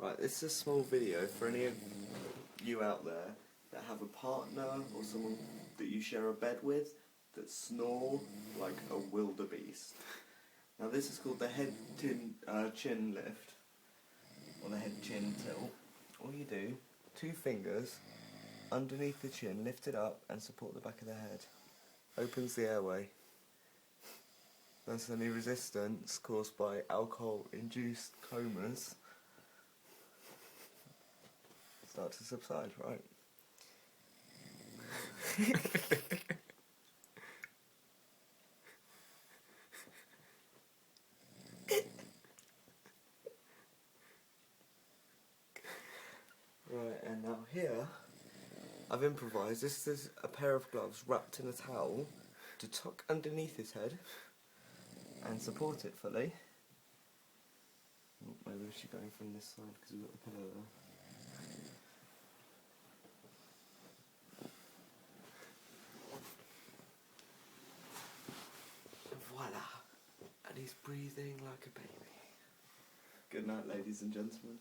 Right, this is a small video for any of you out there that have a partner or someone that you share a bed with that snore like a wildebeest. Now this is called the head chin lift, or the head chin tilt. All you do, 2 fingers underneath the chin, lift it up and support the back of the head. Opens the airway. Thus any resistance caused by alcohol-induced comas start to subside, right? Right, and now here, I've improvised. This is a pair of gloves wrapped in a towel to tuck underneath his head and support it fully. Oh, maybe we should go from this side because we've got the pillow there. Voila! And he's breathing like a baby. Good night, ladies and gentlemen.